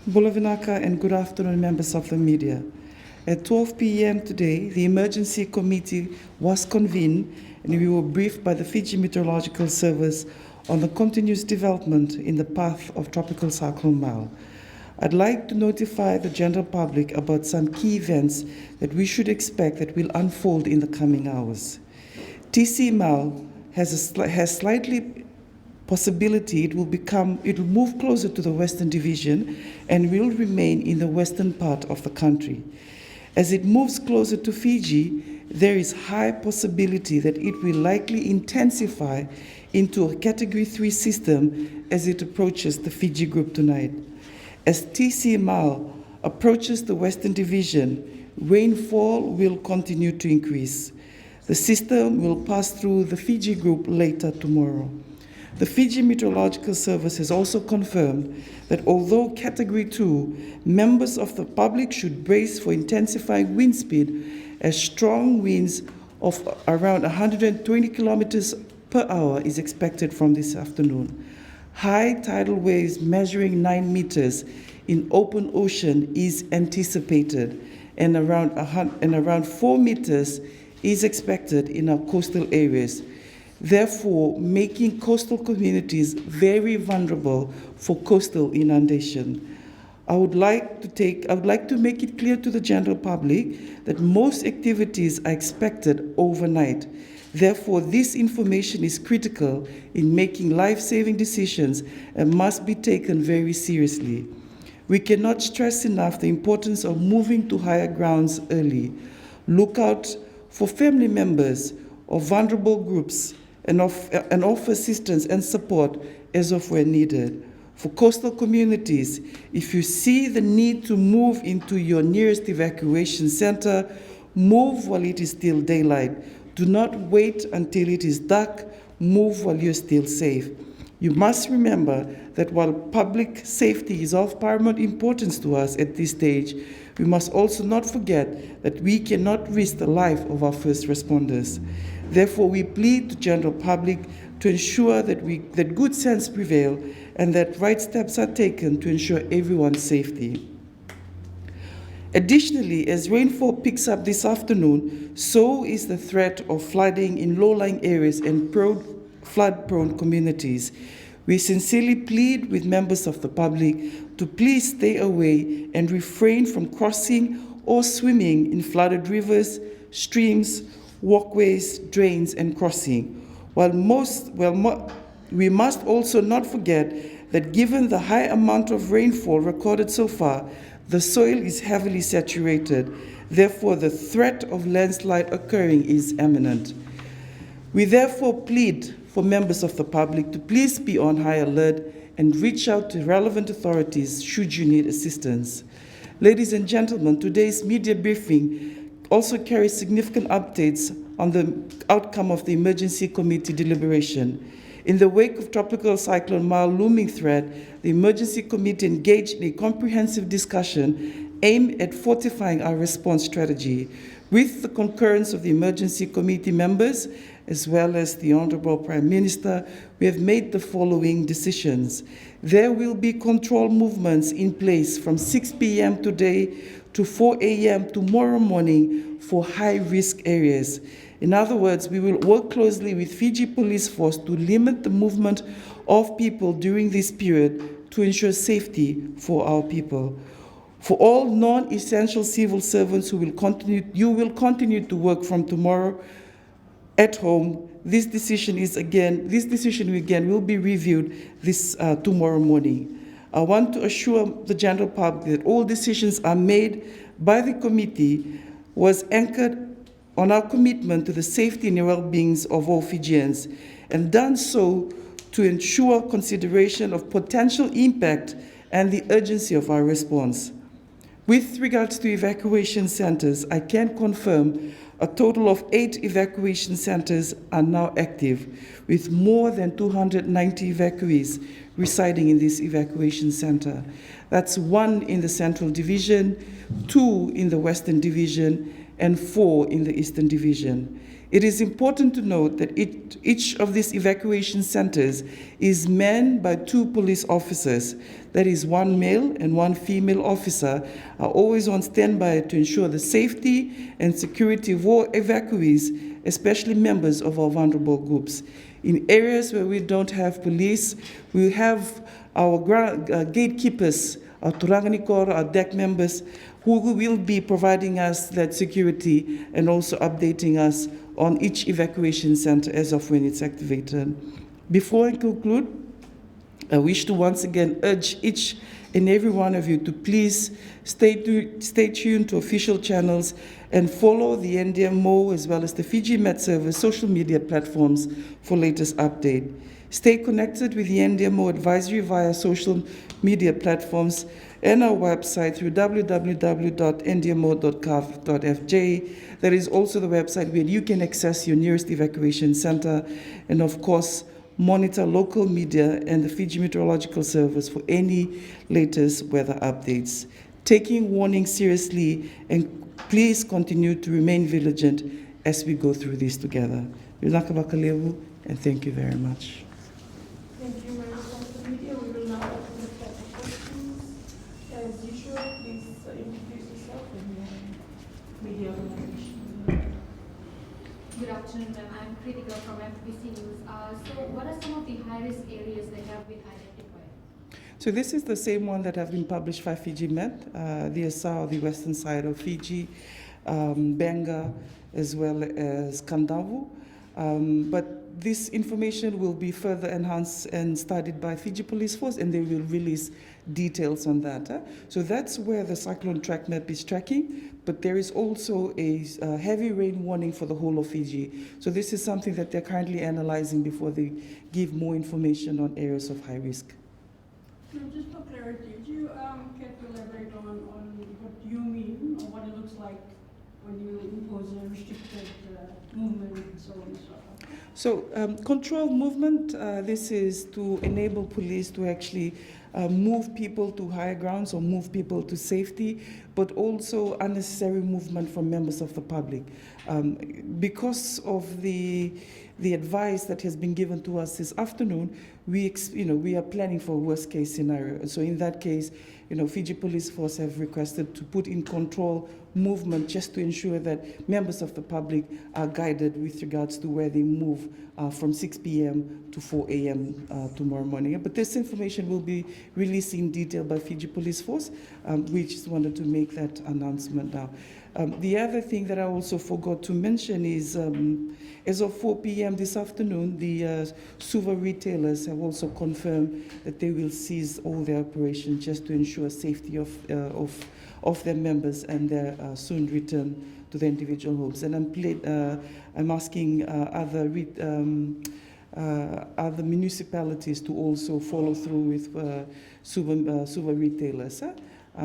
Bulavinaka and good afternoon, members of the media. At 12 p.m. today, the emergency committee was convened and we were briefed by the Fiji Meteorological Service on the continuous development in the path of Tropical Cyclone M. I'd like to notify the general public about some key events that we should expect that will unfold in the coming hours. TCML has slightly possibility it will move closer to the Western Division and will remain in the western part of the country. As it moves closer to Fiji, there is high possibility that it will likely intensify into a Category 3 system as it approaches the Fiji group tonight. As TCML approaches the Western Division, rainfall will continue to increase. The system will pass through the Fiji group later tomorrow. The Fiji Meteorological Service has also confirmed that although Category 2, members of the public should brace for intensifying wind speed as strong winds of around 120 kilometers per hour is expected from this afternoon. High tidal waves measuring 9 meters in open ocean is anticipated, and around 4 meters is expected in our coastal areas, therefore making coastal communities very vulnerable for coastal inundation. I would like to make it clear to the general public that most activities are expected overnight. Therefore, this information is critical in making life-saving decisions and must be taken very seriously. We cannot stress enough the importance of moving to higher grounds early. Look out for family members of vulnerable groups and offer assistance and support as of when needed. For coastal communities, if you see the need to move into your nearest evacuation center, move while it is still daylight. Do not wait until it is dark. Move while you're still safe. You must remember that while public safety is of paramount importance to us at this stage, we must also not forget that we cannot risk the life of our first responders. Therefore, we plead to the general public to ensure that good sense prevail and that right steps are taken to ensure everyone's safety. Additionally, as rainfall picks up this afternoon, so is the threat of flooding in low-lying areas and flood-prone communities. We sincerely plead with members of the public to please stay away and refrain from crossing or swimming in flooded rivers, streams, walkways, drains, and crossing. We must also not forget that given the high amount of rainfall recorded so far, the soil is heavily saturated. Therefore, the threat of landslide occurring is imminent. We therefore plead for members of the public to please be on high alert and reach out to relevant authorities should you need assistance. Ladies and gentlemen, today's media briefing also carries significant updates on the outcome of the emergency committee deliberation. In the wake of Tropical Cyclone M looming threat, the emergency committee engaged in a comprehensive discussion aimed at fortifying our response strategy. With the concurrence of the emergency committee members, as well as the Honorable Prime Minister, we have made the following decisions. There will be control movements in place from 6 p.m. today to 4 a.m. tomorrow morning for high-risk areas. In other words, we will work closely with Fiji Police Force to limit the movement of people during this period to ensure safety for our people. For all non-essential civil servants you will continue to work from tomorrow at home. This decision will be reviewed tomorrow morning. I want to assure the general public that all decisions are made by the committee was anchored on our commitment to the safety and well-being of all Fijians, and done so to ensure consideration of potential impact and the urgency of our response. With regards to evacuation centers, I can confirm a total of 8 evacuation centers are now active, with more than 290 evacuees residing in this evacuation center. That's 1 in the Central Division, 2 in the Western Division, and 4 in the Eastern Division. It is important to note that each of these evacuation centers is manned by 2 police officers. That is, 1 male and 1 female officer are always on standby to ensure the safety and security of all evacuees, especially members of our vulnerable groups. In areas where we don't have police, we have our gatekeepers, our Turanganikor, our deck members, who will be providing us that security and also updating us on each evacuation center as of when it's activated. Before I conclude, I wish to once again urge each and every one of you to please stay tuned to official channels and follow the NDMO as well as the Fiji Met Service social media platforms for latest update. Stay connected with the NDMO advisory via social media platforms and our website through www.ndmo.gov.fj. That is also the website where you can access your nearest evacuation center, and of course, monitor local media and the Fiji Meteorological Service for any latest weather updates. Taking warning seriously, and please continue to remain vigilant as we go through this together. And thank you very much. Thank you, members of the media. We will now open the floor for questions. As usual, please introduce yourself and your media organization. Good afternoon, ma'am. I'm Kritika from FBC News. So what are some of the high-risk areas that have been identified? So this is the same one that have been published by Fiji Met, the Asao, the western side of Fiji, Benga, as well as Kandavu. But this information will be further enhanced and studied by Fiji Police Force, and they will release details on that. So that's where the cyclone track map is tracking, but there is also a heavy rain warning for the whole of Fiji. So this is something that they're currently analyzing before they give more information on areas of high risk. So just for clarity, do you care to elaborate on what you mean or what it looks like when you impose a restricted movement and so on and so forth? So controlled movement, this is to enable police to actually move people to higher grounds or move people to safety, but also unnecessary movement from members of the public. Because of the advice that has been given to us this afternoon, we are planning for a worst case scenario. So in that case, Fiji Police Force have requested to put in control movement just to ensure that members of the public are guided with regards to where they move from 6 p.m. to 4 a.m. Tomorrow morning. But this information will be released in detail by Fiji Police Force. We just wanted to make that announcement now. The other thing that I also forgot to mention is as of 4 p.m. this afternoon, the Suva retailers have also confirmed that they will cease all their operations just to ensure safety of their members and their soon return to their individual homes. And I'm asking other municipalities to also follow through with Suva retailers.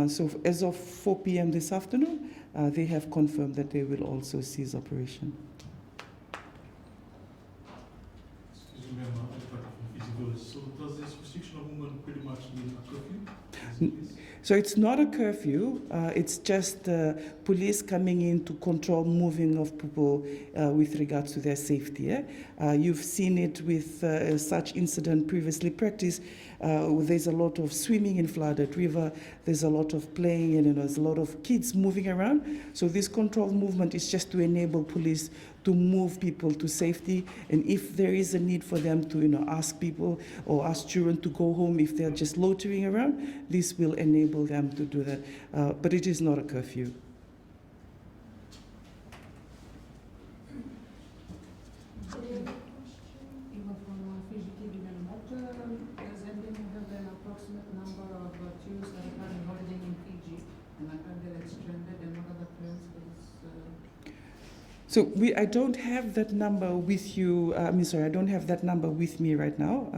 So as of 4 p.m. this afternoon, they have confirmed that they will also cease operation. Excuse me, ma'am, so does this restriction of movement pretty much mean a curfew? So it's not a curfew, it's just police coming in to control moving of people with regards to their safety. You've seen it with such incident previously practiced. There's a lot of swimming in flooded river, there's a lot of playing, and there's a lot of kids moving around. So this controlled movement is just to enable police to move people to safety, and if there is a need for them to ask people or ask children to go home if they're just loitering around, this will enable them to do that. But it is not a curfew. So I don't have that number with you. I don't have that number with me right now.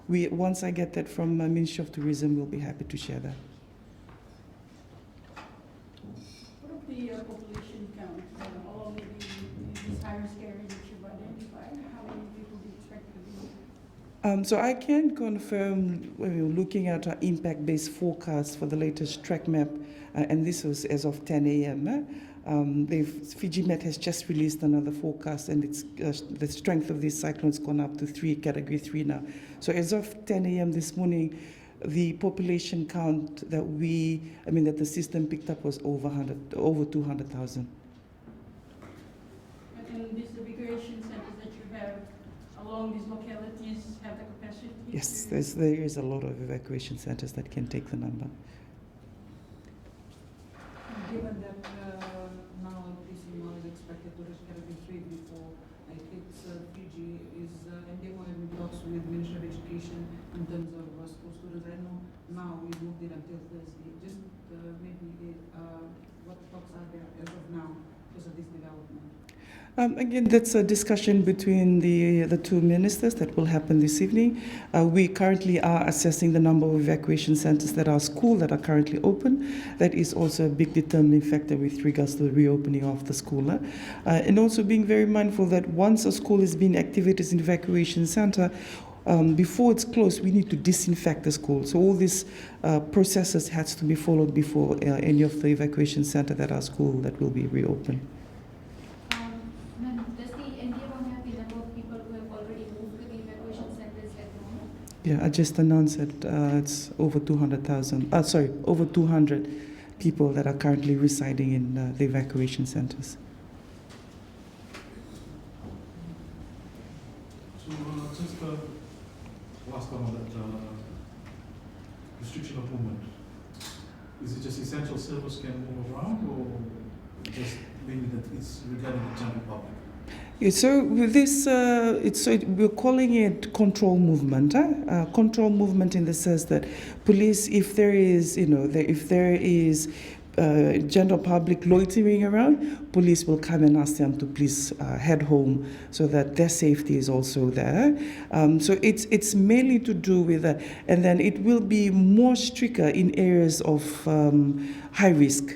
Once I get that from Ministry of Tourism, we'll be happy to share that. What of the population count? All of these high-risk areas that you've identified, how many people do you expect to be So I can confirm, looking at our impact-based forecast for the latest track map, and this was as of 10 a.m. Fiji Met has just released another forecast, and the strength of this cyclone has gone up to category 3 now. So as of 10 a.m. this morning, the population count that the system picked up was over 200,000. And these evacuation centers that you have along these localities have the capacity? Yes, there is a lot of evacuation centers that can take the number. Given that now PCMO is expected to reach category 3 before Fiji, is NDMO having talks with Ministry of Education in terms of school students? I know now we moved it until Thursday. Just maybe what talks are there as of now because of this development? Again, that's a discussion between the two ministers that will happen this evening. We currently are assessing the number of evacuation centers that are currently open. That is also a big determining factor with regards to the reopening of the school. And also being very mindful that once a school is being activated as an evacuation center, before it's closed, we need to disinfect the school. So all these processes has to be followed before any of the evacuation center that are school that will be reopened. Ma'am, does the NDMO have the number of people who have already moved to the evacuation centers at the moment? Yeah, I just announced that it's over 200,000. Over 200 people that are currently residing in the evacuation centers. So just last one on that restriction of movement. Is it just essential service can move around, or just mainly that it's regarding the general public? Yeah, so with this, we're calling it control movement. Control movement in the sense that police, if there is general public loitering around, police will come and ask them to please head home so that their safety is also there. So it's mainly to do with that. And then it will be more stricter in areas of high risk.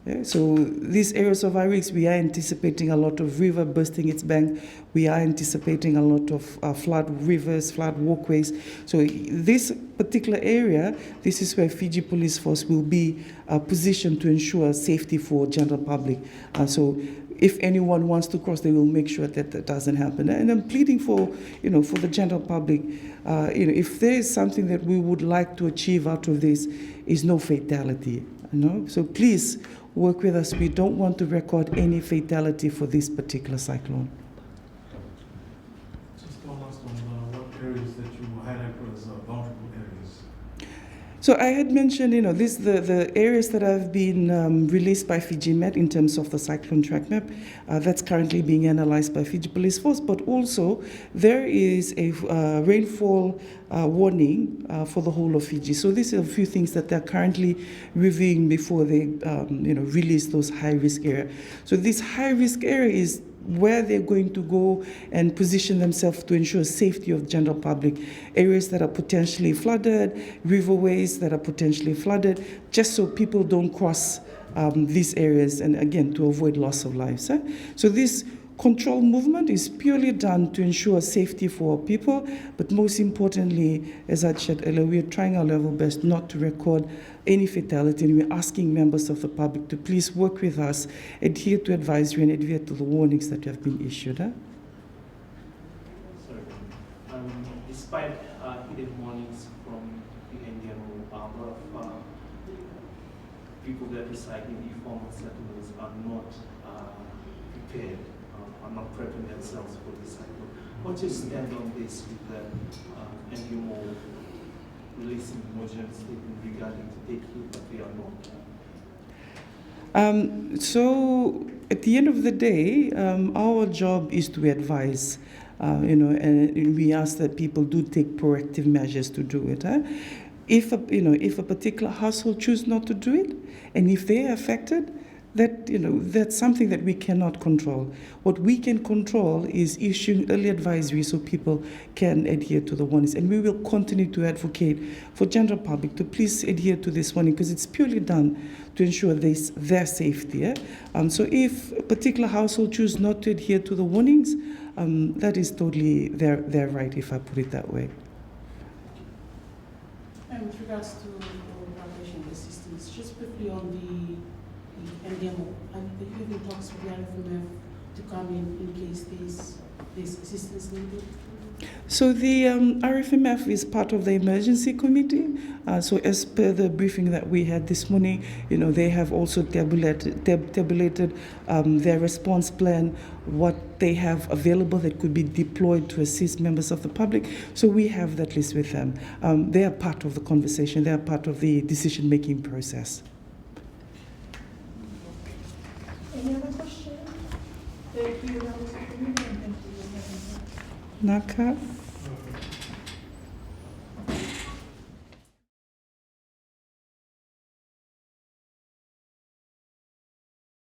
Yeah, so these areas of high risk, we are anticipating a lot of river bursting its bank. We are anticipating a lot of flood rivers, flood walkways. So this particular area, this is where Fiji Police Force will be positioned to ensure safety for general public. So if anyone wants to cross, they will make sure that that doesn't happen. And I'm pleading for the general public, if there is something that we would like to achieve out of this, is no fatality. So please work with us. We don't want to record any fatality for this particular cyclone. Just one last one. What areas that you highlight as vulnerable areas? So I had mentioned, the areas that have been released by Fiji Met in terms of the cyclone track map. That's currently being analyzed by Fiji Police Force. But also there is a rainfall warning for the whole of Fiji. So these are a few things that they're currently reviewing before they, release those high-risk areas. So this high-risk area is where they're going to go and position themselves to ensure safety of general public. Areas that are potentially flooded, riverways that are potentially flooded, just so people don't cross these areas, and again, to avoid loss of lives. So this control movement is purely done to ensure safety for people, but most importantly, as I said earlier, we are trying our level best not to record any fatality, and we're asking members of the public to please work with us, adhere to advisory and adhere to the warnings that have been issued. Sorry. Despite hidden warnings from the Indian, a lot of people that reside in the former settlements are not prepared, are not prepping themselves for this cycle. What's your stand on this with the NDMO releasing emergency statement regarding to take heed, but they are not? So at the end of the day, our job is to advise, and we ask that people do take proactive measures to do it. If a particular household choose not to do it, and if they are affected, that's something that we cannot control. What we can control is issuing early advisory so people can adhere to the warnings. And we will continue to advocate for general public to please adhere to this warning, because it's purely done to ensure their safety. So if a particular household choose not to adhere to the warnings, that is totally their right, if I put it that way. with regards to collaboration assistance, just briefly on the NDMO, and the even talks with the RFMF to come in case there's assistance needed. So the RFMF is part of the emergency committee. So as per the briefing that we had this morning, they have also tabulated their response plan, what they have available that could be deployed to assist members of the public. So we have that list with them. They are part of the conversation. They are part of the decision-making process. Any other questions? Thank you, members of the committee, and thank you. Naka?